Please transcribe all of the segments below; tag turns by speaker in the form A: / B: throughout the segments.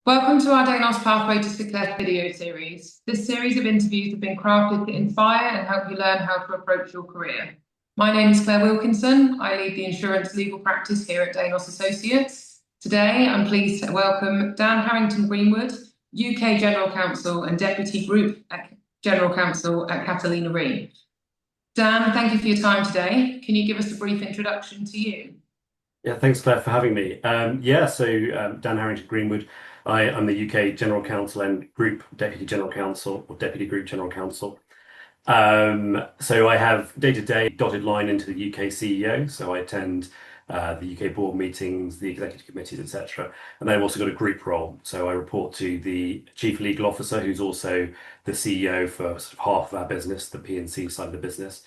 A: Welcome to our Danos Pathway to Success video series. This series of interviews have been crafted to inspire and help you learn how to approach your career. My name is Clare Wilkinson. I lead the insurance legal practice here at Danos Associates. Today, I'm pleased to welcome Dan Harrington-Greenwood, UK General Counsel and Deputy Group General Counsel at Catalina Re. Dan, thank you for your time today. Can you give us a brief introduction to you?
B: Yeah, thanks, Claire, for having me. Dan Harrington-Greenwood. I'm the UK General Counsel and Group Deputy General Counsel or Deputy Group General Counsel. So I have day-to-day dotted line into the UK CEO. So I attend the UK board meetings, the executive committees, etc. And then I've also got a group role. So I report to the Chief Legal Officer, who's also the CEO for sort of half of our business, the P&C side of the business.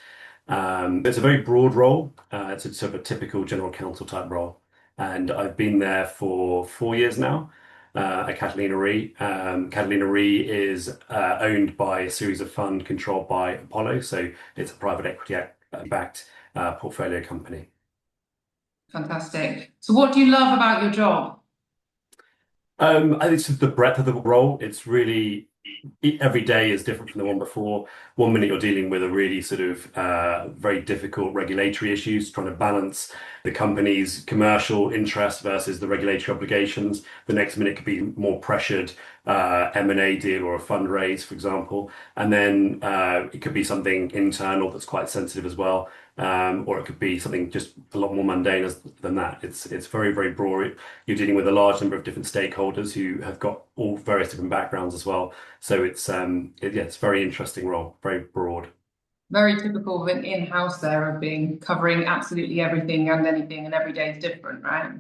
B: It's a very broad role. It's a sort of a typical general counsel type role. And I've been there for 4 years now at Catalina Re. Catalina Re is owned by a series of funds controlled by Apollo. So it's a private equity backed portfolio company.
A: Fantastic. So what do you love about your job?
B: I think it's the breadth of the role. It's really every day is different from the one before. One minute you're dealing with a really sort of very difficult regulatory issues, trying to balance the company's commercial interest versus the regulatory obligations. The next minute could be more pressured M&A deal or a fundraise, for example. And then it could be something internal that's quite sensitive as well. Or it could be something just a lot more mundane than that. It's very, very broad. You're dealing with a large number of different stakeholders who have got all various different backgrounds as well. So it's a very interesting role, very broad.
A: Very typical of an in-house there of being covering absolutely everything and anything, and every day is different, right?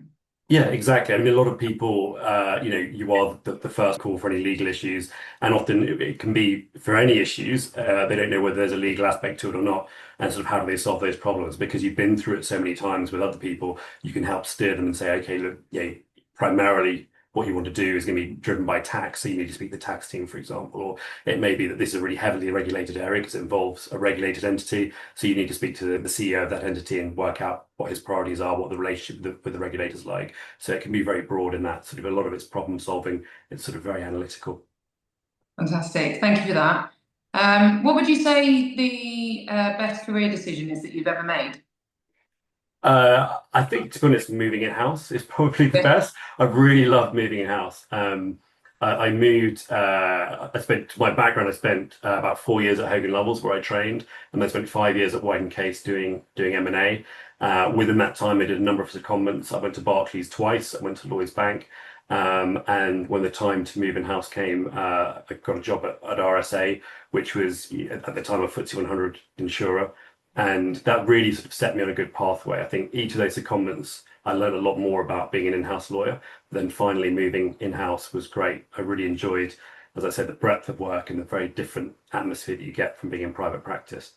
B: Yeah, exactly. I mean, a lot of people, you are the first call for any legal issues, and often it can be for any issues. They don't know whether there's a legal aspect to it or not, and sort of how do they solve those problems? Because you've been through it so many times with other people, you can help steer them and say, okay, look, yeah, primarily what you want to do is going to be driven by tax, so you need to speak to the tax team, for example, or it may be that this is a really heavily regulated area because it involves a regulated entity, so you need to speak to the CEO of that entity and work out what his priorities are, what the relationship with the regulators is like. So it can be very broad in that sort of a lot of it's problem solving. It's sort of very analytical.
A: Fantastic. Thank you for that. What would you say the best career decision is that you've ever made?
B: I think, to be honest, moving in house is probably the best. I really love moving in house. I moved. I spent my background. I spent about 4 years at Hogan Lovells where I trained, and I spent 5 years at White and Case doing M&A. Within that time, I did a number of secondments. I went to Barclays twice. I went to Lloyds Bank, and when the time to move in house came, I got a job at RSA, which was at the time a FTSE 100 insurer. And that really sort of set me on a good pathway. I think each of those secondments, I learned a lot more about being an in-house lawyer. Then finally moving in-house was great. I really enjoyed, as I said, the breadth of work and the very different atmosphere that you get from being in private practice.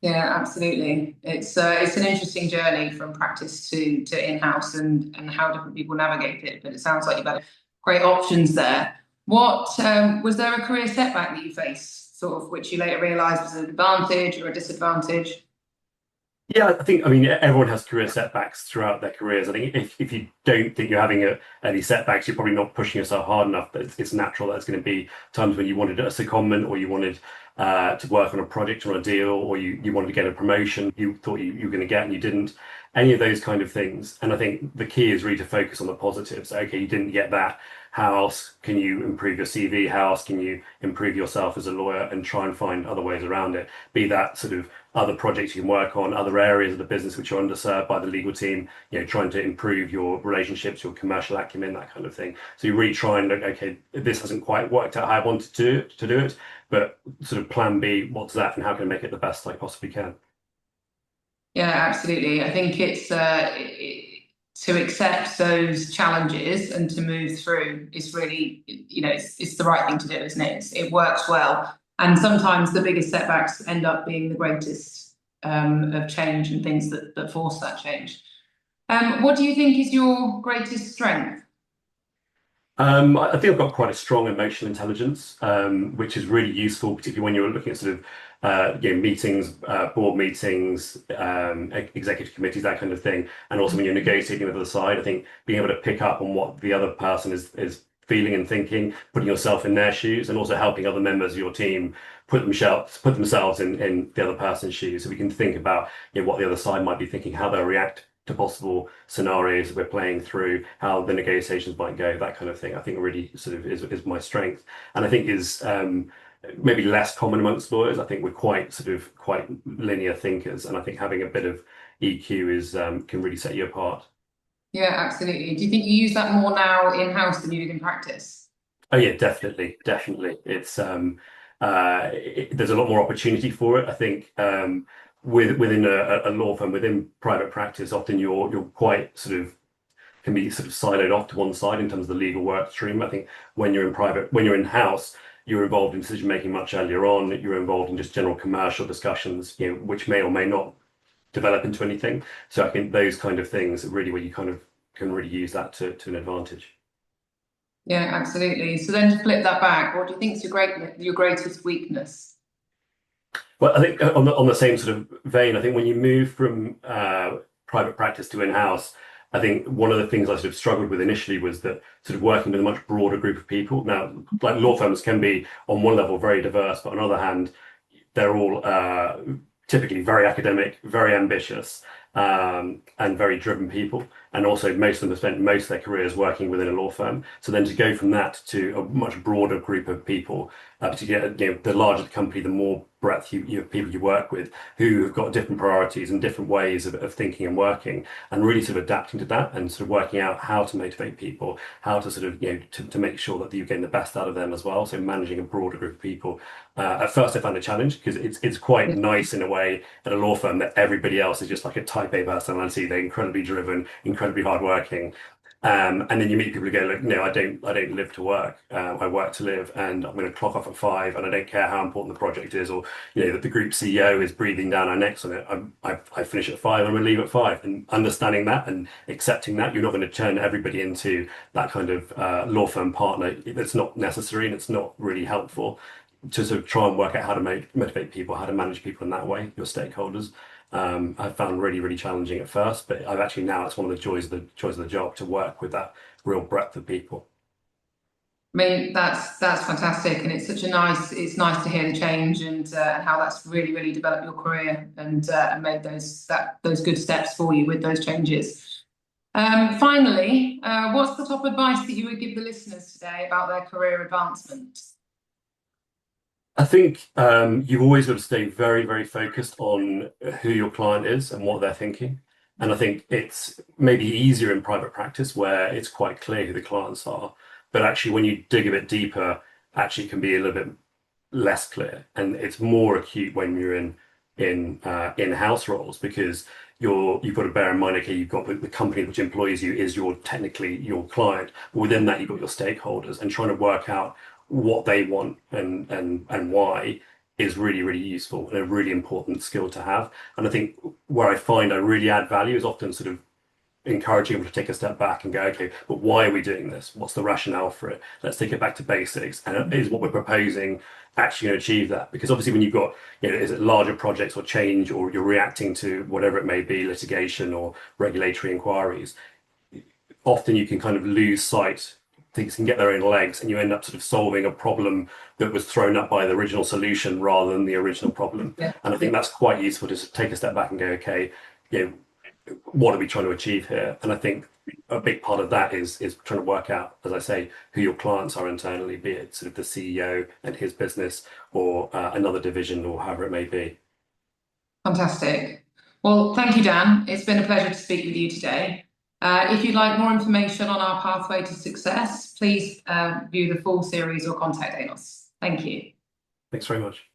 A: Yeah, absolutely. It's an interesting journey from practice to in-house and how different people navigate it. But it sounds like you've had great options there. What was there a career setback that you faced, sort of, which you later realised was an advantage or a disadvantage?
B: Yeah, I mean, everyone has career setbacks throughout their careers. I think if you don't think you're having any setbacks, you're probably not pushing yourself hard enough. But it's natural that it's going to be times when you wanted a secondment or you wanted to work on a project or on a deal, or you wanted to get a promotion you thought you were going to get and you didn't. Any of those kind of things. And I think the key is really to focus on the positives. Okay, you didn't get that. How else can you improve your CV? How else can you improve yourself as a lawyer and try and find other ways around it? Be that sort of other projects you can work on, other areas of the business which are underserved by the legal team, trying to improve your relationships, your commercial acumen, that kind of thing. So you really try and look, okay, this hasn't quite worked out how I wanted to do it, but sort of plan B, what's that and how can I make it the best I possibly can?
A: Yeah, absolutely. I think it's to accept those challenges and to move through is really, it's the right thing to do, isn't it? It works well. And sometimes the biggest setbacks end up being the greatest of change and things that force that change. What do you think is your greatest strength?
B: I think I've got quite a strong emotional intelligence, which is really useful, particularly when you're looking at sort of meetings, board meetings, executive committees, that kind of thing, and also when you're negotiating with the other side. I think being able to pick up on what the other person is feeling and thinking, putting yourself in their shoes, and also helping other members of your team put themselves in the other person's shoes, so we can think about what the other side might be thinking, how they'll react to possible scenarios that we're playing through, how the negotiations might go, that kind of thing. I think really sort of is my strength, and I think is maybe less common amongst lawyers. I think we're quite linear thinkers, and I think having a bit of EQ is can really set you apart.
A: Yeah, absolutely. Do you think you use that more now in-house than you did in practice?
B: Oh yeah, definitely. It's there's a lot more opportunity for it. I think within a law firm, within private practice, often you're quite can be siloed off to one side in terms of the legal work stream. I think when you're in-house, you're involved in decision making much earlier on. You're involved in just general commercial discussions, which may or may not develop into anything. So I think those kind of things are really where you kind of can really use that to an advantage.
A: Yeah, absolutely. So then to flip that back, what do you think is your greatest weakness?
B: Well, I think on the same sort of vein, I think when you move from private practice to in-house, I think one of the things I sort of struggled with initially was that sort of working with a much broader group of people. Now, like law firms can be on one level very diverse, but on the other hand, they're all typically very academic, very ambitious, and very driven people. And also, most of them have spent most of their careers working within a law firm. So then to go from that to a much broader group of people, particularly the larger the company, the more breadth you have people you work with who have got different priorities and different ways of thinking and working, and really sort of adapting to that and sort of working out how to motivate people, how to sort of to make sure that you're getting the best out of them as well. So managing a broader group of people. At first, I found a challenge because it's quite nice in a way at a law firm that everybody else is just like a type A personality. They're incredibly driven, incredibly hardworking. And then you meet people who go, look, no, I don't live to work. I work to live, and I'm going to clock off at 5, and I don't care how important the project is, or that the group CEO is breathing down our necks on it. I finish at 5, I'm going to leave at 5, and understanding that and accepting that you're not going to turn everybody into that kind of law firm partner. That's not necessary, and it's not really helpful to sort of try and work out how to motivate people, how to manage people in that way, your stakeholders. I found really, really challenging at first, but I've actually now it's one of the joys of the job to work with that real breadth of people.
A: I mean, that's fantastic, and it's it's nice to hear the change and how that's really developed your career and made those good steps for you with those changes. Finally, what's the top advice that you would give the listeners today about their career advancement?
B: I think you've always got to stay very, very focused on who your client is and what they're thinking. And I think it's maybe easier in private practice where it's quite clear who the clients are. But actually, when you dig a bit deeper, actually it can be a little bit less clear. And it's more acute when you're in-house roles, because you've got to bear in mind, okay, you've got the company which employs you is technically your client. But within that, you've got your stakeholders, and trying to work out what they want and why is really, really useful and a really important skill to have. And I think where I find I really add value is often sort of encouraging people to take a step back and go, okay, but why are we doing this? What's the rationale for it? Let's take it back to basics. And is what we're proposing actually going to achieve that? Because obviously when you've got, is it larger projects or change, or you're reacting to whatever it may be, litigation or regulatory inquiries, often you can kind of lose sight. Things can get their own legs, and you end up sort of solving a problem that was thrown up by the original solution rather than the original problem.
A: Yeah.
B: And I think that's quite useful to take a step back and go, okay, what are we trying to achieve here? And I think a big part of that is trying to work out, as I say, who your clients are internally, be it sort of the CEO and his business, or another division, or however it may be.
A: Fantastic. Well, thank you, Dan. It's been a pleasure to speak with you today. If you'd like more information on our pathway to success, please view the full series or contact Danos. Thank you.
B: Thanks very much.